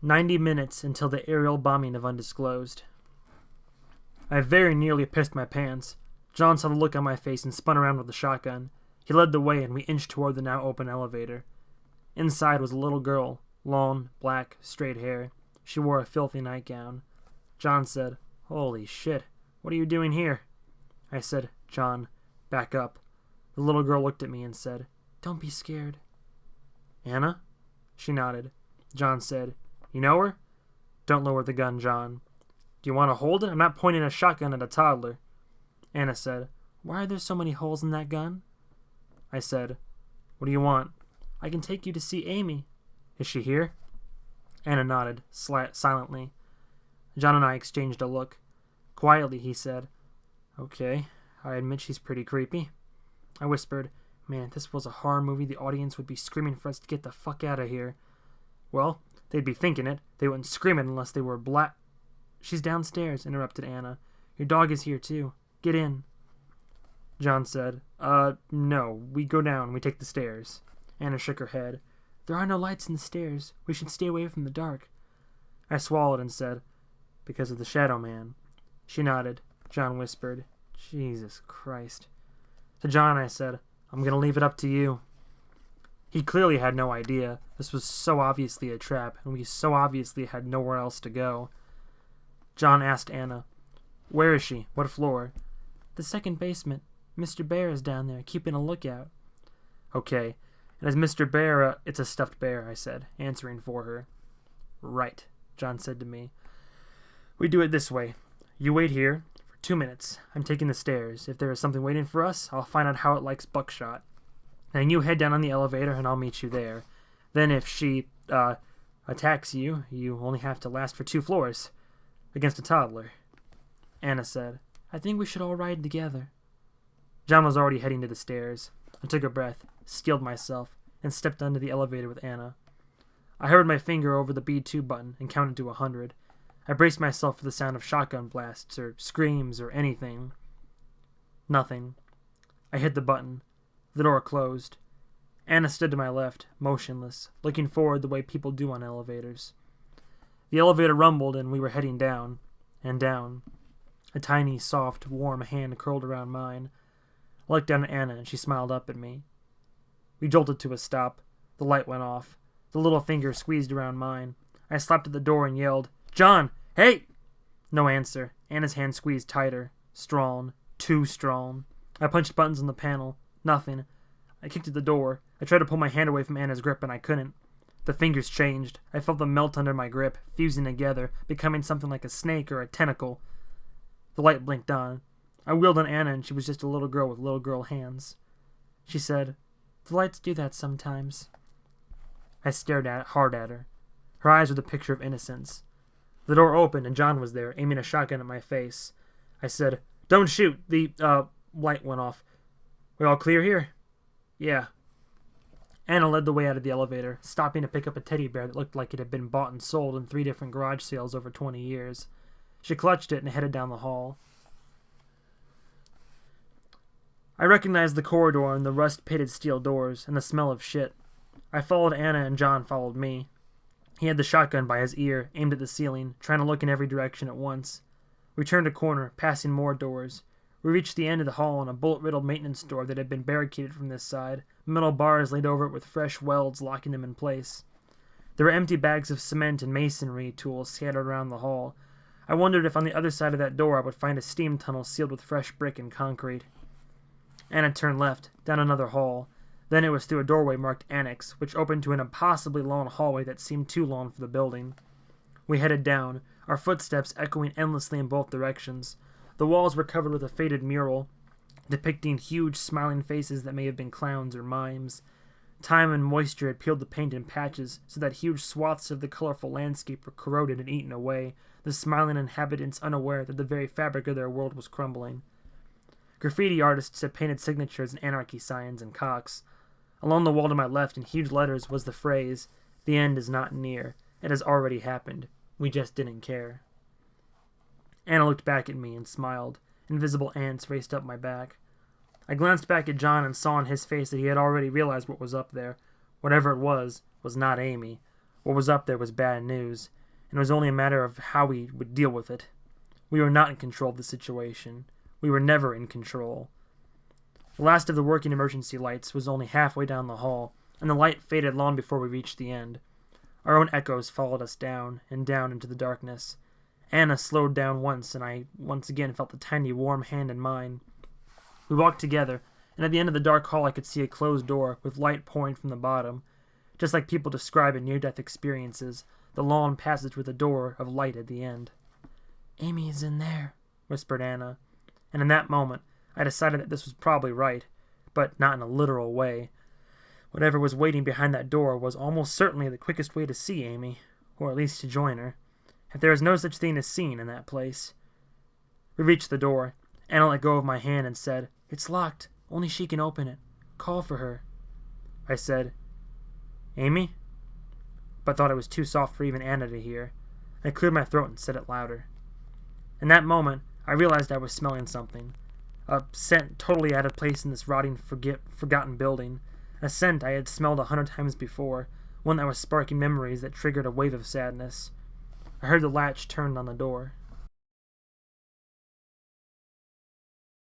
90 minutes until the aerial bombing of Undisclosed. I very nearly pissed my pants. John saw the look on my face and spun around with the shotgun. He led the way and we inched toward the now open elevator. Inside was a little girl, long, black, straight hair. She wore a filthy nightgown. John said, "Holy shit, what are you doing here?" I said, "John, back up." The little girl looked at me and said, "Don't be scared." "Anna?" She nodded. John said, "You know her?" "Don't lower the gun, John." "Do you want to hold it? I'm not pointing a shotgun at a toddler." Anna said, "Why are there so many holes in that gun?" I said, "What do you want?" "I can take you to see Amy." "Is she here?" Anna nodded, silently. John and I exchanged a look. Quietly, he said, "Okay, I admit she's pretty creepy." I whispered, "Man, if this was a horror movie, the audience would be screaming for us to get the fuck out of here." "Well, they'd be thinking it. They wouldn't scream it unless they were black." "She's downstairs," interrupted Anna. "Your dog is here, too. Get in." John said, No, we go down. We take the stairs." Anna shook her head. "There are no lights in the stairs. We should stay away from the dark." I swallowed and said, "Because of the Shadow Man." She nodded. John whispered, "Jesus Christ." To John I said, "I'm going to leave it up to you." He clearly had no idea. This was so obviously a trap, and we so obviously had nowhere else to go. John asked Anna, "Where is she? What floor?" "The second basement. Mr. Bear is down there, keeping a lookout." "Okay. And is Mr. Bear It's a stuffed bear," I said, answering for her. "Right," John said to me. "We do it this way. You wait here for 2 minutes. I'm taking the stairs. If there is something waiting for us, I'll find out how it likes buckshot. Then you head down on the elevator and I'll meet you there. Then if she, attacks you, you only have to last for 2 floors. Against a toddler." Anna said, "I think we should all ride together." John was already heading to the stairs. I took a breath, steeled myself, and stepped onto the elevator with Anna. I hovered my finger over the B2 button and counted to 100. I braced myself for the sound of shotgun blasts or screams or anything. Nothing. I hit the button. The door closed. Anna stood to my left, motionless, looking forward the way people do on elevators. The elevator rumbled and we were heading down, and down. A tiny, soft, warm hand curled around mine. I looked down at Anna and she smiled up at me. We jolted to a stop. The light went off. The little finger squeezed around mine. I slapped at the door and yelled, "John! Hey!" No answer. Anna's hand squeezed tighter. Strong. Too strong. I punched buttons on the panel. Nothing. I kicked at the door. I tried to pull my hand away from Anna's grip and I couldn't. The fingers changed. I felt them melt under my grip, fusing together, becoming something like a snake or a tentacle. The light blinked on. I wheeled on Anna and she was just a little girl with little girl hands. She said, "The lights do that sometimes." I stared hard at her. Her eyes were the picture of innocence. The door opened and John was there, aiming a shotgun at my face. I said, "Don't shoot. The light went off. We all clear here?" "Yeah." Anna led the way out of the elevator, stopping to pick up a teddy bear that looked like it had been bought and sold in 3 different garage sales over 20 years. She clutched it and headed down the hall. I recognized the corridor and the rust-pitted steel doors and the smell of shit. I followed Anna and John followed me. He had the shotgun by his ear, aimed at the ceiling, trying to look in every direction at once. We turned a corner, passing more doors. We reached the end of the hall and a bullet-riddled maintenance door that had been barricaded from this side, metal bars laid over it with fresh welds locking them in place. There were empty bags of cement and masonry tools scattered around the hall. I wondered if on the other side of that door I would find a steam tunnel sealed with fresh brick and concrete. Anna turned left, down another hall. Then it was through a doorway marked Annex, which opened to an impossibly long hallway that seemed too long for the building. We headed down, our footsteps echoing endlessly in both directions. The walls were covered with a faded mural, depicting huge smiling faces that may have been clowns or mimes. Time and moisture had peeled the paint in patches, so that huge swaths of the colorful landscape were corroded and eaten away, the smiling inhabitants unaware that the very fabric of their world was crumbling. Graffiti artists had painted signatures and anarchy signs and cocks. Along the wall to my left in huge letters was the phrase, "The end is not near. It has already happened. We just didn't care." Anna looked back at me and smiled. Invisible ants raced up my back. I glanced back at John and saw on his face that he had already realized what was up there. Whatever it was not Amy. What was up there was bad news, and it was only a matter of how we would deal with it. We were not in control of the situation. We were never in control. The last of the working emergency lights was only halfway down the hall, and the light faded long before we reached the end. Our own echoes followed us down and down into the darkness. Anna slowed down once, and I once again felt the tiny warm hand in mine. We walked together, and at the end of the dark hall I could see a closed door with light pouring from the bottom. Just like people describe in near-death experiences, the long passage with a door of light at the end. "Amy is in there," whispered Anna, and in that moment I decided that this was probably right, but not in a literal way. Whatever was waiting behind that door was almost certainly the quickest way to see Amy, or at least to join her, if there is no such thing as seeing in that place. We reached the door. Anna let go of my hand and said, "It's locked. Only she can open it. Call for her." I said, "Amy?" but thought it was too soft for even Anna to hear. I cleared my throat and said it louder. In that moment, I realized I was smelling something. A scent totally out of place in this rotting, forgotten building. A scent I had smelled 100 times before, one that was sparking memories that triggered a wave of sadness. I heard the latch turn on the door.